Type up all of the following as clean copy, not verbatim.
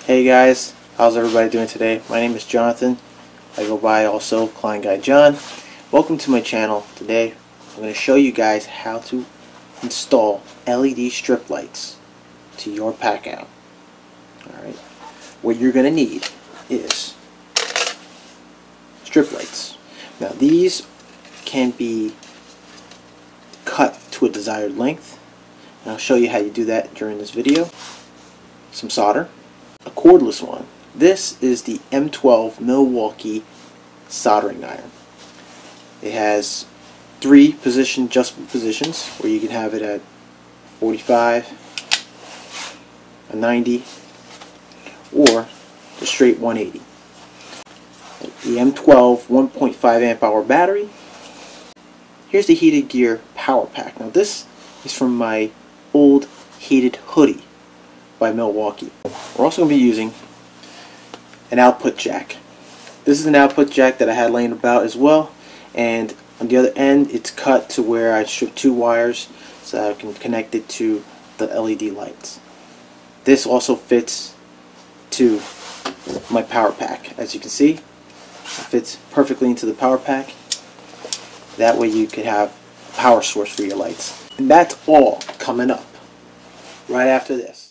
Hey guys, how's everybody doing today? My name is Jonathan. I go by also Klein Guy John. Welcome to my channel. Today I'm going to show you guys how to install LED strip lights to your PACKOUT. Alright, what you're going to need is strip lights. Now these can be cut to a desired length, and I'll show you how you do that during this video. Some solder, a cordless one. This is the M12 Milwaukee soldering iron. It has 3 adjustable positions where you can have it at 45, a 90, or the straight 180. The M12 1.5 amp hour battery. Here's the heated gear power pack. Now this is from my old heated hoodie by Milwaukee. We're also going to be using an output jack. This is an output jack that I had laying about as well, and on the other end it's cut to where I stripped 2 wires so I can connect it to the LED lights. This also fits to my power pack. As you can see, it fits perfectly into the power pack. That way you could have a power source for your lights. And that's all coming up right after this.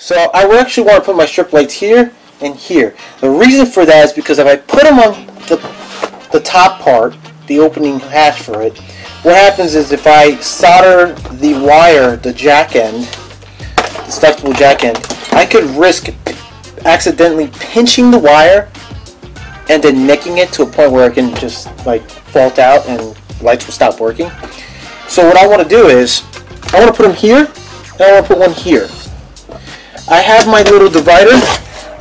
So I would actually want to put my strip lights here and here. The reason for that is because if I put them on the top part, the opening hatch for it, what happens is if I solder the wire, the jack end, the flexible jack end, I could risk accidentally pinching the wire and then nicking it to a point where it can just like fault out and lights will stop working. So what I want to do is I want to put them here and I want to put one here. I have my little divider.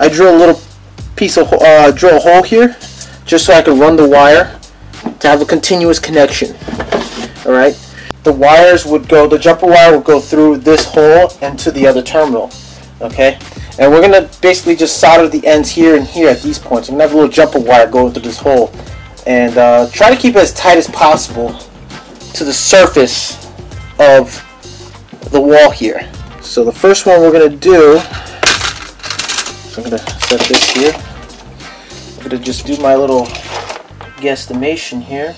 I drill a little piece of drill a hole here, just so I can run the wire to have a continuous connection. All right. The wires would go. The jumper wire would go through this hole and to the other terminal. Okay. And we're gonna basically just solder the ends here and here at these points. I'm gonna have a little jumper wire going through this hole, and try to keep it as tight as possible to the surface of the wall here. So the first one we're going to do, so I'm going to set this here. I'm going to just do my little guesstimation here.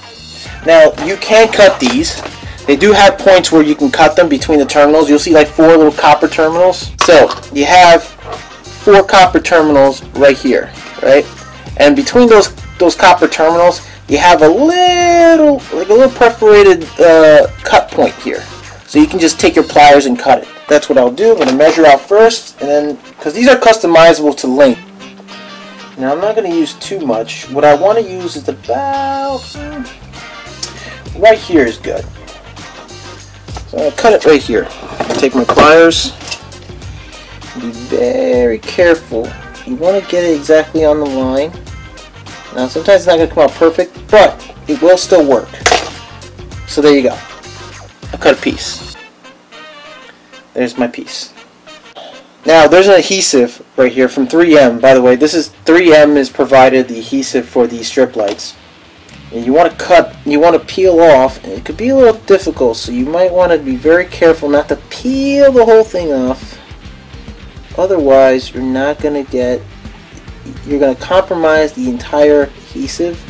Now you can cut these. They do have points where you can cut them between the terminals. You'll see like 4 little copper terminals. So you have 4 copper terminals right here, right? And between those copper terminals, you have a little perforated cut point here. So you can just take your pliers and cut it. That's what I'll do. I'm going to measure out first, and then, because these are customizable to length. Now I'm not going to use too much. What I want to use is about right here is good. So I'm going to cut it right here. Take my pliers. Be very careful. You want to get it exactly on the line. Now sometimes it's not going to come out perfect, but it will still work. So there you go. I cut a piece. There's my piece. Now there's an adhesive right here from 3M. By the way, this is 3M is provided the adhesive for these strip lights. And you want to cut, you want to peel off, and it could be a little difficult, so you might want to be very careful not to peel the whole thing off. Otherwise, you're not going to get, you're going to compromise the entire adhesive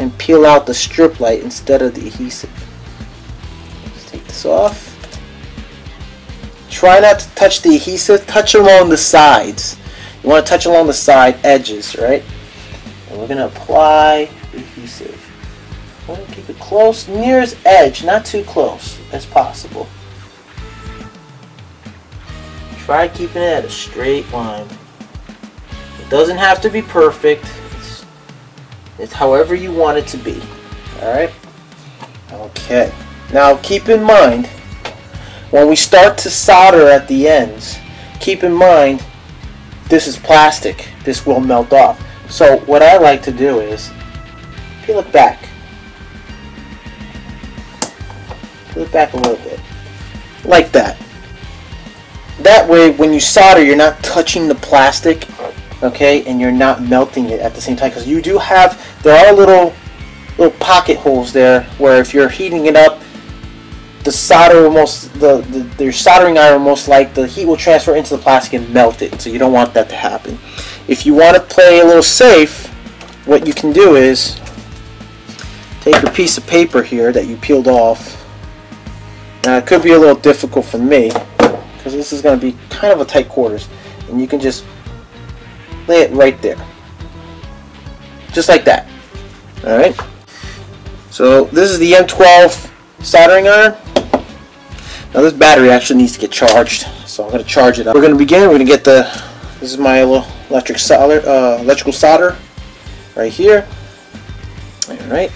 and peel out the strip light instead of the adhesive. Let's take this off. Try not to touch the adhesive, touch along the sides. You want to touch along the side edges, right? And we're going to apply the adhesive. We're going to keep it close, nearest edge, not too close as possible. Try keeping it at a straight line. It doesn't have to be perfect. It's however you want it to be. Alright? Okay. Now keep in mind, when we start to solder at the ends, keep in mind this is plastic. This will melt off. So what I like to do is peel it back. Peel it back a little bit. Like that. That way, when you solder, you're not touching the plastic, okay, and you're not melting it at the same time. Because you do have, there are little pocket holes there where if you're heating it up, the solder will your soldering iron will most like the heat will transfer into the plastic and melt it. So you don't want that to happen. If you want to play a little safe, what you can do is take your piece of paper here that you peeled off. Now it could be a little difficult for me because this is going to be kind of a tight quarters, and you can just lay it right there, just like that. All right. So this is the M12 soldering iron. Now this battery actually needs to get charged, so I'm going to charge it up. We're going to begin. We're going to get this is my little electrical solder right here. All right.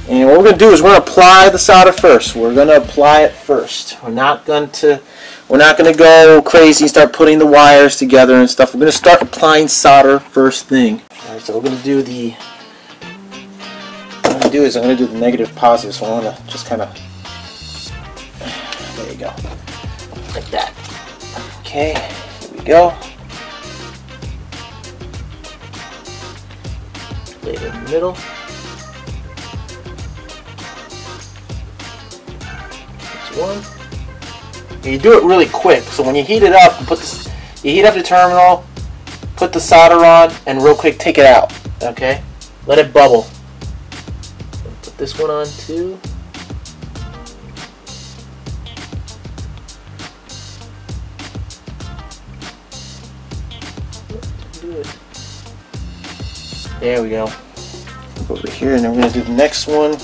And what we're going to do is we're going to apply the solder first. We're going to apply it first. We're not going to go crazy and start putting the wires together and stuff. We're going to start applying solder first thing. All right, so we're going to do the. What I'm going to do is I'm going to do the negative positive. So I'm going to just kind of. There you go, like that. Okay, here we go. Lay it in the middle. One. And you do it really quick, so when you heat it up, you heat up the terminal, put the solder on, and real quick take it out. Okay, let it bubble. Put this one on too. There we go. Go over here, and then we're going to do the next one.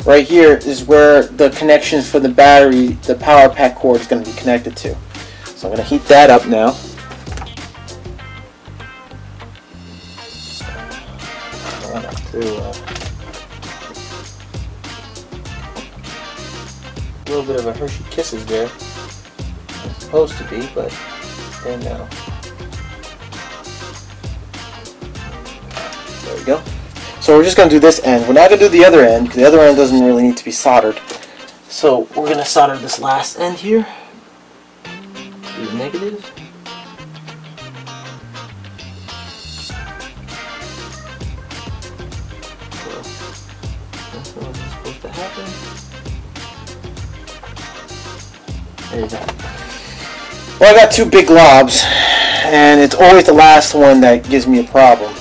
Right here is where the connections for the battery, the power pack cord is going to be connected to. So I'm going to heat that up now. I'm going to do a little bit of a Hershey Kisses there. It's supposed to be, but there now. There we go. So we're just going to do this end. We're not going to do the other end, because the other end doesn't really need to be soldered. So we're going to solder this last end here. Do the negative. So that's what is supposed to happen. There you go. Well, I got two big globs, and it's always the last one that gives me a problem.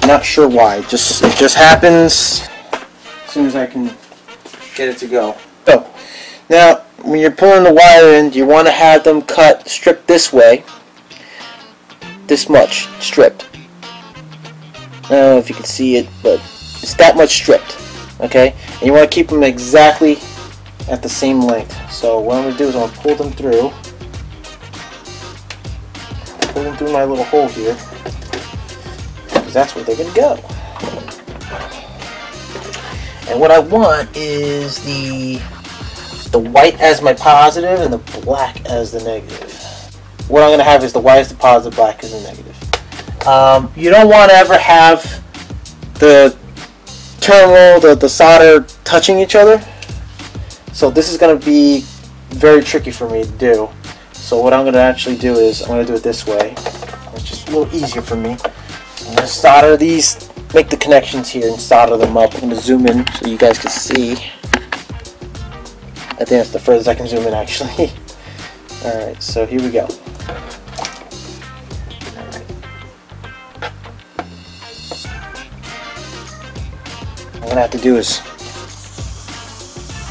Not sure why. It just happens as soon as I can get it to go. So now when you're pulling the wire in, you want to have them stripped this way, this much stripped. I don't know if you can see it, but it's that much stripped. Okay, and you want to keep them exactly at the same length. So what I'm going to do is I'm going to pull them through my little hole here. That's where they're going to go. And what I want is the white as my positive and the black as the negative. What I'm going to have is the white as the positive, black as the negative. You don't want to ever have the terminal, the solder touching each other. So this is going to be very tricky for me to do. So what I'm going to actually do is I'm going to do it this way. It's just a little easier for me. I'm going to solder these, make the connections here and solder them up. I'm going to zoom in so you guys can see. I think that's the furthest I can zoom in actually. Alright, so here we go. Alright. What I'm going to have to do is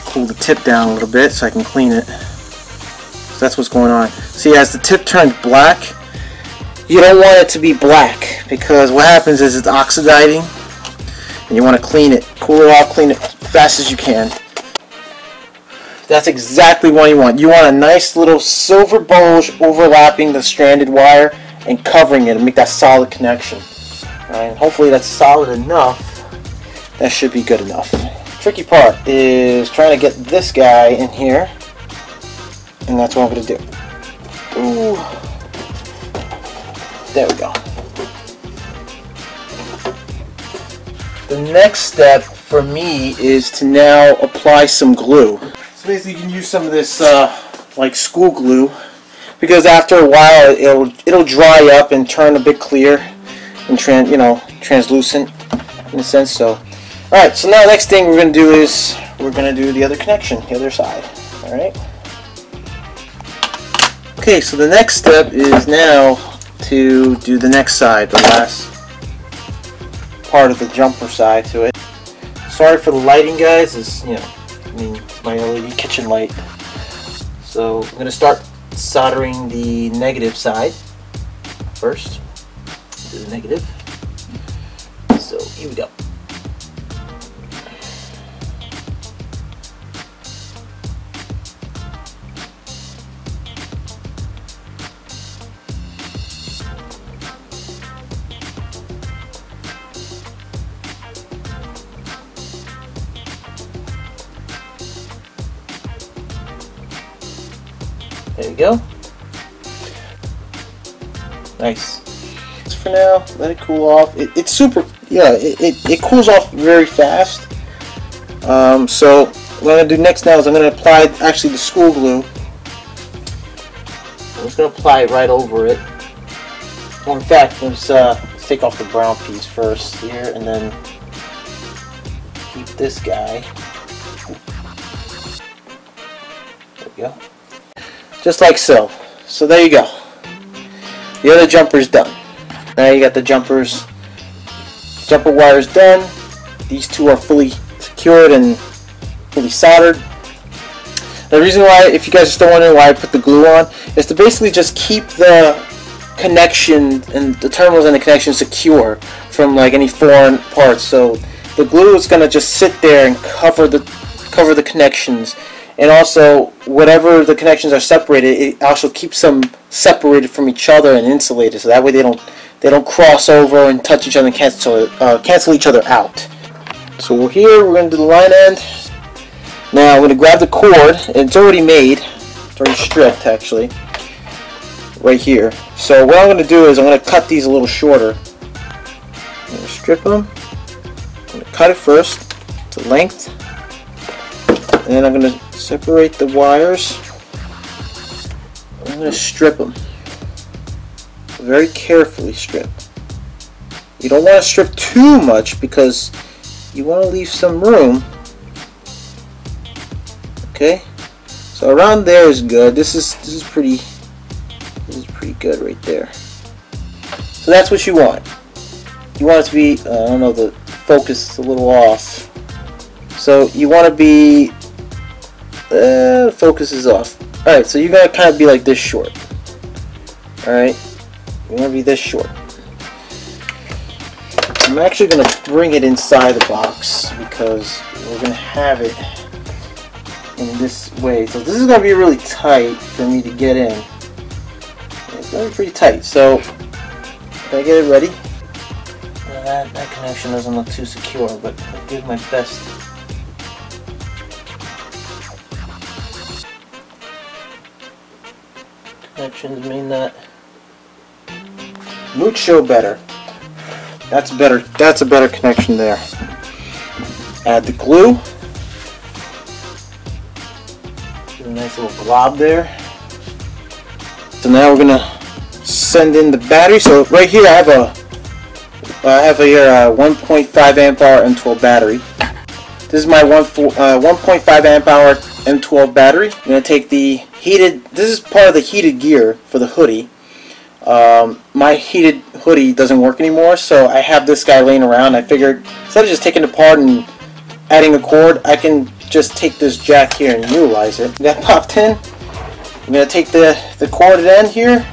pull the tip down a little bit so I can clean it. So that's what's going on. See, as the tip turns black, you don't want it to be black, because what happens is it's oxidizing, and you want to clean it, cool it off, clean it as fast as you can. That's exactly what you want. You want a nice little silver bulge overlapping the stranded wire and covering it and make that solid connection. Alright, and hopefully that's solid enough. That should be good enough. Tricky part is trying to get this guy in here, and that's what I'm going to do. Ooh. There we go. The next step for me is to now apply some glue. So basically you can use some of this like school glue, because after a while it'll dry up and turn a bit clear and translucent in a sense. So alright, so now the next thing we're going to do is we're going to do the other connection, the other side. Alright. Okay, so the next step is now to do the next side, the last part of the jumper side to it. Sorry for the lighting, guys. It's it's my LED kitchen light. So I'm going to start soldering the negative side first. Do the negative. So here we go. There you go. Nice. For now, let it cool off. It's super, it cools off very fast. So what I'm going to do next now is I'm going to apply actually the school glue. I'm just going to apply it right over it. Well, in fact, let's take off the brown piece first here, and then keep this guy. There we go. Just like so. So there you go. The other jumper's done. Now you got the jumper wires done. These two are fully secured and fully soldered. The reason why, if you guys are still wondering why I put the glue on, is to basically just keep the connection and the terminals and the connection secure from like any foreign parts. So the glue is going to just sit there and cover the connections. And also, whatever the connections are separated, it also keeps them separated from each other and insulated, so that way they don't cross over and touch each other and cancel each other out. So here we're going to do the line end. Now I'm going to grab the cord. It's already made. It's already stripped, actually, right here. So what I'm going to do is I'm going to cut these a little shorter. I'm going to strip them. I'm going to cut it first to length. And then I'm going to separate the wires. I'm going to strip them. Very carefully strip. You don't want to strip too much because you want to leave some room. Okay? So around there is good. This is pretty good right there. So that's what you want. You want it to be, I don't know, the focus is a little off. So you want to be, focus is off. Alright, so you gotta kind of be like this short. Alright, you want to be this short. I'm actually going to bring it inside the box because we're going to have it in this way. So this is going to be really tight for me to get in. It's going to be pretty tight. So, can I get it ready? That connection doesn't look too secure, but I'll give my best. Connections may not mucho better. That's better. That's a better connection there. Add the glue. Get a nice little glob there. So now we're gonna send in the battery. So right here I have a 1.5 amp hour M12 battery. This is my 1.5 amp hour M12 battery. I'm gonna take the heated. This is part of the heated gear for the hoodie. My heated hoodie doesn't work anymore, so I have this guy laying around. I figured instead of just taking it apart and adding a cord, I can just take this jack here and utilize it. That popped in. I'm going to take the cord end here,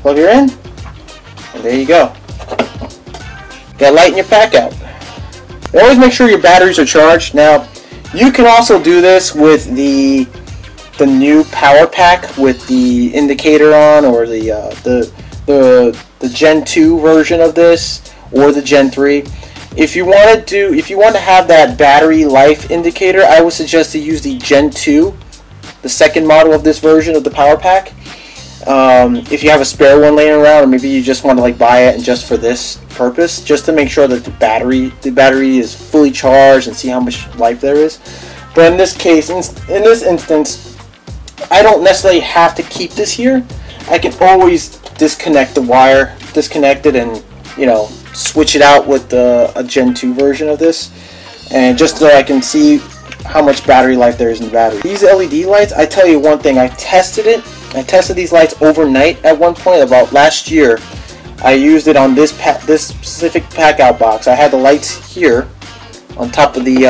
plug her in, and there you go. Got to lighten your pack out. Always make sure your batteries are charged. Now, you can also do this with the new power pack with the indicator on, or the Gen 2 version of this, or the Gen 3. If you want to have that battery life indicator, I would suggest to use the Gen 2, the second model of this version of the power pack. If you have a spare one laying around, or maybe you just want to like buy it and just for this purpose, just to make sure that the battery is fully charged and see how much life there is. But in this case, in this instance, I don't necessarily have to keep this here. I can always disconnect the wire, disconnect it, and switch it out with a Gen 2 version of this, and just so I can see how much battery life there is in the battery. These LED lights, I tell you one thing, I tested these lights overnight at one point about last year. I used it on this specific PACKOUT box. I had the lights here on top of the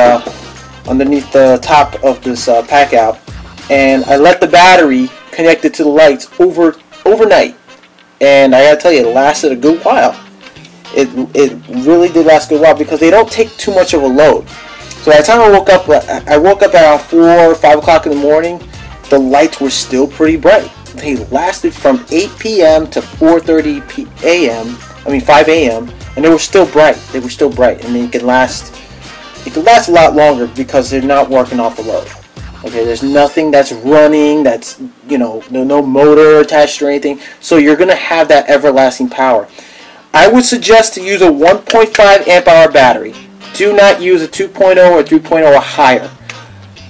underneath the top of this PACKOUT, and I let the battery connected to the lights overnight, and I gotta tell you, it lasted a good while. It really did last a good while because they don't take too much of a load. So by the time I woke up around 4 or 5 o'clock in the morning, the lights were still pretty bright. They lasted from 8 p.m. to 4:30 a.m. I mean 5 a.m. and they were still bright. They were still bright, and they could last. It could last a lot longer because they're not working off the load. Okay, there's nothing that's running, that's no motor attached or anything. So you're gonna have that everlasting power. I would suggest to use a 1.5 amp hour battery. Do not use a 2.0 or 3.0 or higher.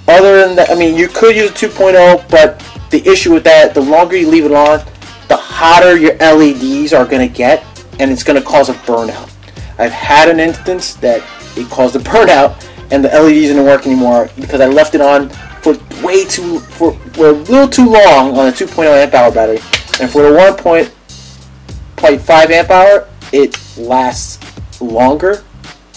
Other than that, I mean, you could use a 2.0, but the issue with that, the longer you leave it on, the hotter your LEDs are going to get, and it's going to cause a burnout. I've had an instance that it caused a burnout, and the LEDs didn't work anymore because I left it on for a little too long on a 2.0 amp hour battery, and for the 1.5 amp hour, it lasts longer,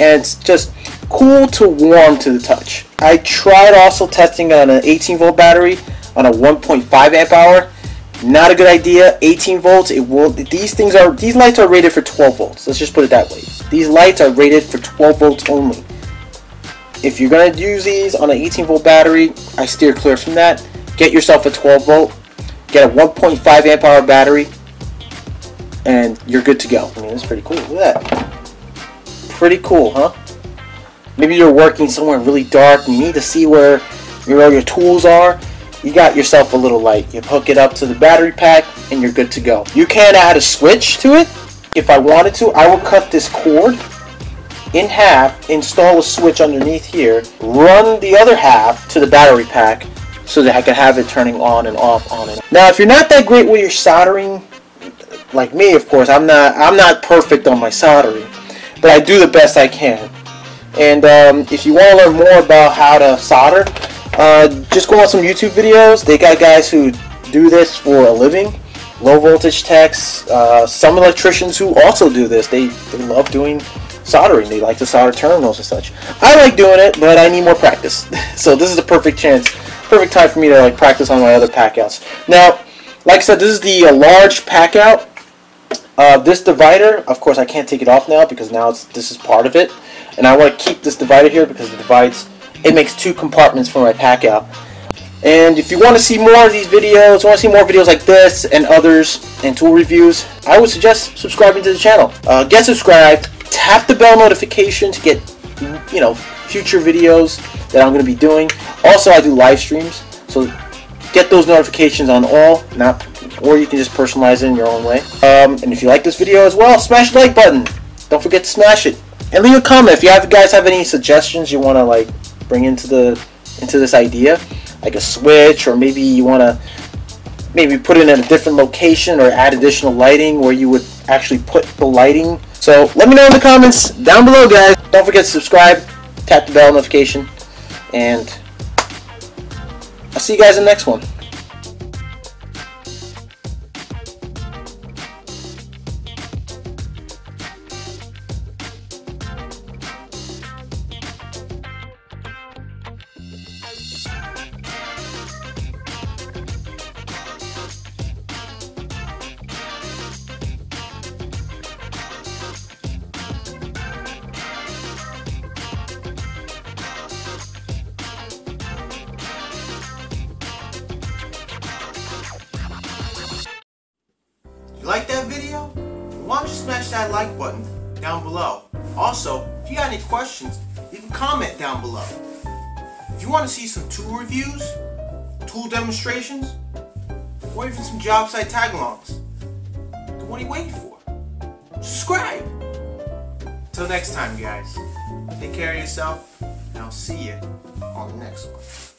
and it's just cool to warm to the touch. I tried also testing on an 18 volt battery on a 1.5 amp hour. Not a good idea. 18 volts, it will. These lights are rated for 12 volts. Let's just put it that way. These lights are rated for 12 volts only. If you're gonna use these on an 18 volt battery, I steer clear from that. Get yourself a 12 volt. Get a 1.5 amp hour battery, and you're good to go. I mean, it's pretty cool. Look at that. Pretty cool, huh? Maybe you're working somewhere really dark and you need to see where your tools are. You got yourself a little light. You hook it up to the battery pack and you're good to go. You can add a switch to it. If I wanted to, I would cut this cord in half, install a switch underneath here, run the other half to the battery pack so that I can have it turning on and off, on and off. Now, if you're not that great with your soldering, like me, of course, I'm not perfect on my soldering, but I do the best I can. And if you want to learn more about how to solder, just go on some YouTube videos. They got guys who do this for a living, low voltage techs, some electricians who also do this. They love doing soldering. They like to solder terminals and such. I like doing it, but I need more practice. So this is a perfect time for me to practice on my other PACKOUTs. Now, like I said, this is the large PACKOUT. This divider, of course, I can't take it off now because now this is part of it, and I want to keep this divider here because it makes 2 compartments for my PACKOUT. And if you want to see more of these videos, more videos like this and others and tool reviews, I would suggest subscribing to the channel. Get subscribed, tap the bell notification to get future videos that I'm going to be doing. Also, I do live streams, so get those notifications on all, or you can just personalize it in your own way. And if you like this video as well, smash the like button. Don't forget to smash it. And leave a comment if you guys have any suggestions you want to bring into this idea, like a switch, or maybe you want to put it in a different location or add additional lighting where you would actually put the lighting. So let me know in the comments down below, guys. Don't forget to subscribe, tap the bell notification, and I'll see you guys in the next one. You like that video? Why don't you smash that like button down below? Also, if you got any questions, leave a comment down below. If you want to see some tool reviews, tool demonstrations, or even some job site tag-alongs. Then what are you waiting for? Subscribe! Till next time, guys. Take care of yourself, and I'll see you on the next one.